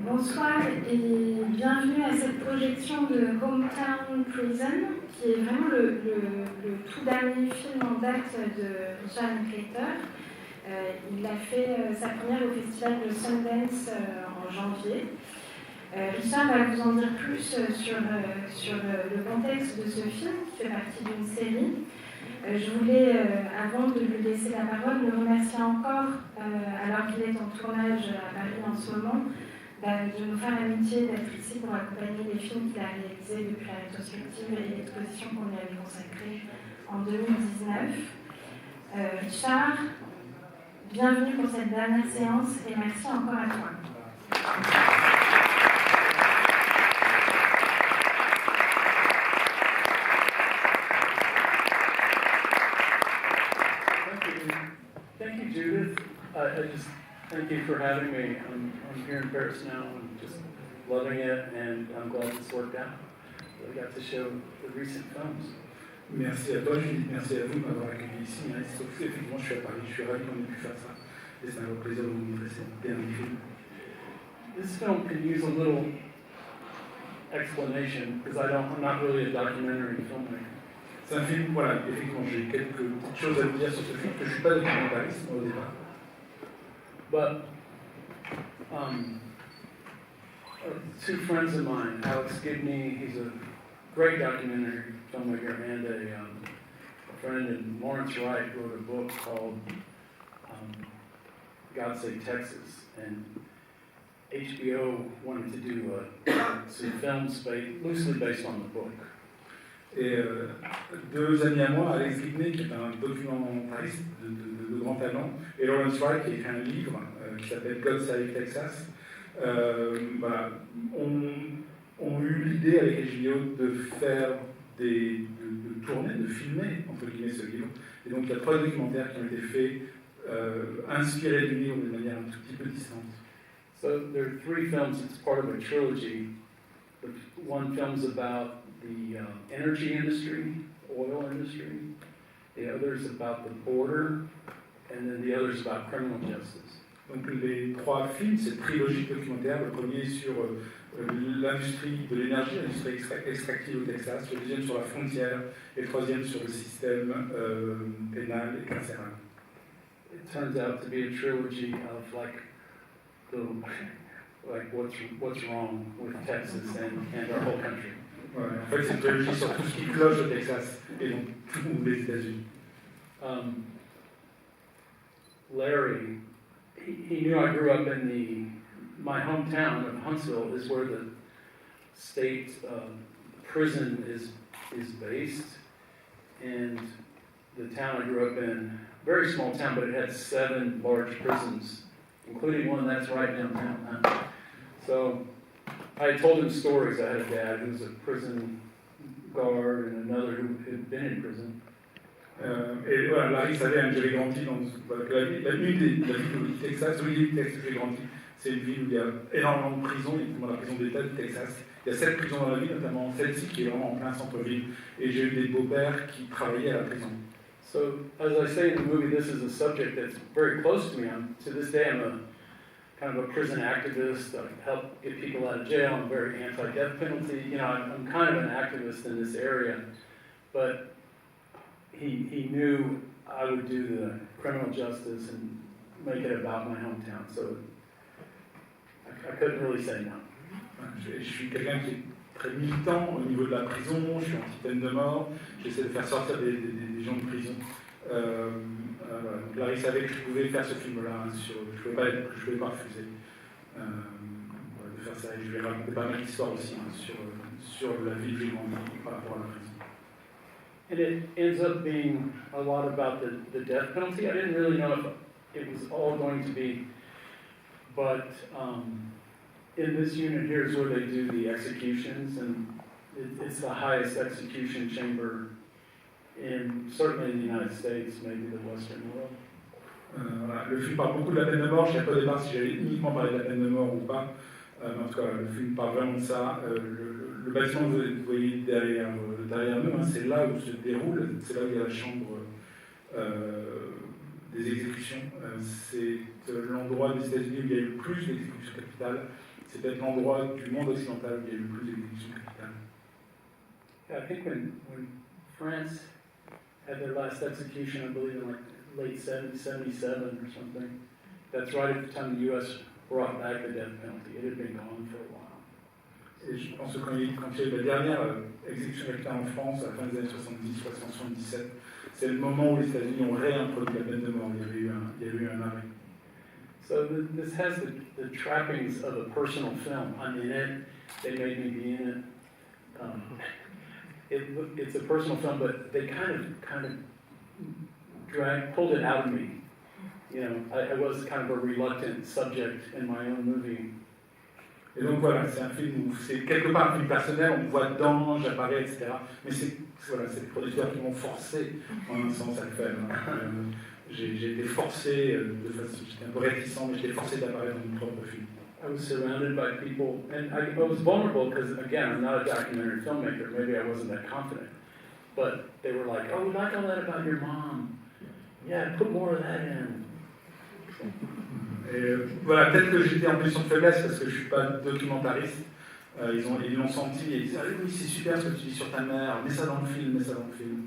Bonsoir et bienvenue à cette projection de Hometown Prison, qui est vraiment le tout dernier film en date de Linklater. Il a fait sa première au festival de Sundance en janvier. Richard va vous en dire plus sur le contexte de ce film, qui fait partie d'une série. Je voulais, avant de lui laisser la parole, le remercier encore, alors qu'il est en tournage à Paris en ce moment, de nous faire l'amitié d'être ici pour accompagner les films qu'il a réalisés depuis la rétrospective et l'exposition qu'on lui avait consacrée en 2019. Richard, bienvenue pour cette dernière séance et merci encore à toi. Thank you, Judith. I just thank you for having me. I'm here in Paris now. I'm just loving it, and I'm glad this worked out. I got to show the recent films. Merci à toi, Judith. Merci à vous de m'avoir accueilli ici. Sauf que, effectivement, je suis à Paris. Je suis ravi qu'on ait pu faire ça. Et c'est un plaisir de vous montrer cette dernière film. This film could use a little explanation because I'm not really a documentary filmmaker. C'est un film, voilà, effectivement, j'ai quelques petites choses à vous dire sur ce film, que je ne suis pas documentariste au départ. But two friends of mine, Alex Stapleton, he's a great documentary filmmaker, and a friend, and Lawrence Wright wrote a book called God Save Texas, and HBO wanted to do some films loosely based on the book. Et deux amis à moi, Alex Stapleton, qui est un documentariste de grand talent, et Lawrence Wright, qui a écrit un livre qui s'appelle God Save Texas, voilà, ont eu l'idée avec HBO de faire de tourner, de filmer, entre guillemets, ce livre. Et donc il y a 3 documentaires qui ont été faits, inspirés du livre de manière un tout petit peu distante. So there are 3 films. It's part of a trilogy. The one film's about the energy industry, oil industry. The other's about the border, and then the other's about criminal justice. Donc les 3 films, cette trilogie documentaire, le premier sur l'industrie de l'énergie, l'industrie extractive au Texas, le deuxième sur la frontière, et le troisième sur le système pénal et carcéral. It turns out to be a trilogy of what's wrong with Texas and our whole country. Ouais, en fait, c'est une trilogie sur tout ce qui cloche au Texas et donc tous les États-Unis. Larry, he knew I grew up in my hometown of Huntsville is where the state prison is based, and the town I grew up in, very small town, but it had 7 large prisons, including one that's right downtown. So I told him stories. I had a dad who was a prison guard and another who had been in prison. Et voilà, Larry savait que j'avais grandi dans la ville du Texas, où j'ai grandi. C'est une ville où il y a énormément de prisons, notamment la prison d'État du Texas. Il y a 7 prisons dans la ville, notamment celle-ci qui est vraiment en plein centre-ville. Et j'ai eu des beaux-pères qui travaillaient à la prison. So, as I say in the movie, this is a subject that's very close to me. To this day, I'm kind of a prison activist. I help get people out of jail. I'm very anti-death penalty. You know, I'm kind of an activist in this area. But he knew I would do the criminal justice and make it about my hometown. So I couldn't really say no. Je suis quelqu'un qui est très militant au niveau de la prison. Je suis anti-peine de mort. J'essaie de faire sortir des gens de prison. Donc Larry savait que je pouvais faire ce film-là. Je ne pouvais pas refuser de faire ça. Et je vais raconter pas mal d'histoires aussi sur la vie que j'ai grandi par rapport à la prison. And it ends up being a lot about the death penalty. I didn't really know if it was all going to be, but in this unit here is where they do the executions, and it's the highest execution chamber certainly in the United States, maybe the Western world. Voilà. Le film parle beaucoup de la peine de mort. Je ne sais pas au départ si j'allais uniquement parler de la peine de mort ou pas. En tout cas, le film parle vraiment de ça. Le bâtiment que vous voyez derrière nous, hein, c'est là où se déroule, c'est là où il y a la chambre des exécutions. C'est l'endroit des États-Unis où il y a eu le plus d'exécutions capitales. c'est peut-être l'endroit du monde occidental où il y a eu le plus d'exécutions capitales. Yeah, I think when France had their last execution, I believe in like late 77 or something, that's right at the time the U.S. brought back the death penalty. It had been gone for a while. Et je pense que quand il y a eu la dernière exécution capitale en France, à la fin des années 70, 77, c'est le moment où les États-Unis ont réintroduit la peine de mort. Il y a eu un arrêt. So this has the trappings of a personal film. I'm in it. They made me be in it. It's a personal film, but they kind of pulled it out of me. You know, I was kind of a reluctant subject in my own movie. Et donc voilà, c'est un film où c'est quelque part un film personnel, on me voit dedans, j'apparais, etc. Mais c'est les producteurs qui m'ont forcé, en un sens, à le faire. J'ai été forcé, j'étais un peu réticent, mais j'étais forcé d'apparaître dans mon propre film. I was surrounded by people, and I was vulnerable because, again, I'm not a documentary filmmaker. Maybe I wasn't that confident. But they were like, oh, we like all that about your mom. Yeah, put more of that in. Et voilà, peut-être que j'étais en position de faiblesse parce que je ne suis pas documentariste. Ils l'ont senti et ils disaient ah, oui, c'est super ce que tu dis sur ta mère, mets ça dans le film, mets ça dans le film.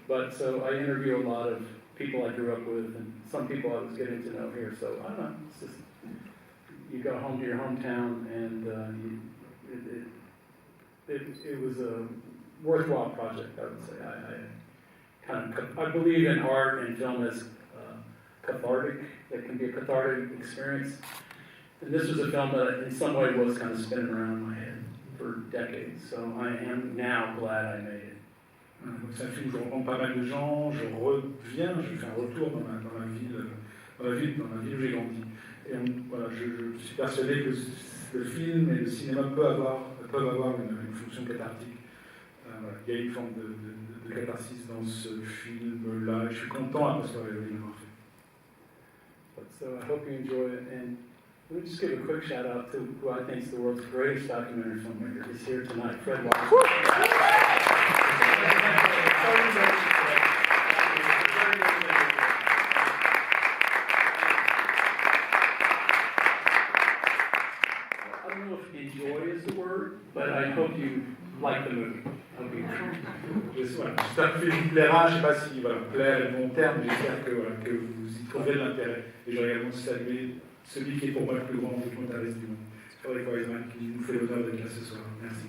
But so I interview a lot of people I grew up with and some people I was getting to know here. So I don't know, it's just, you go home to your hometown and it was a worthwhile project, I would say. I believe in art and film as cathartic. That can be a cathartic experience. And this was a film that in some way was kind of spinning around in my head for decades. So I am now glad I made it. Donc c'est un film où je rencontre pas mal de gens, je reviens, je fais un retour dans la ville où j'ai grandi. Et voilà, je suis persuadé que le film et le cinéma peuvent avoir une fonction cathartique. Voilà, il y a une forme de catharsis dans ce film-là. Je suis content à l'avoir fait. So I hope you enjoy it, and let me just give a quick shout out to who I think is the world's greatest documentary filmmaker. He's here tonight, Fred Washington. I don't know if enjoy is the word, but I hope you like the movie. J'espère que le film vous plaira, je ne sais pas si plaire est le bon terme, mais j'espère que vous y trouverez de l'intérêt. Et j'aurais également salué celui qui est pour moi le plus grand documentariste du monde, Fred Washington, qui nous fait l'honneur d'être là ce soir. Merci.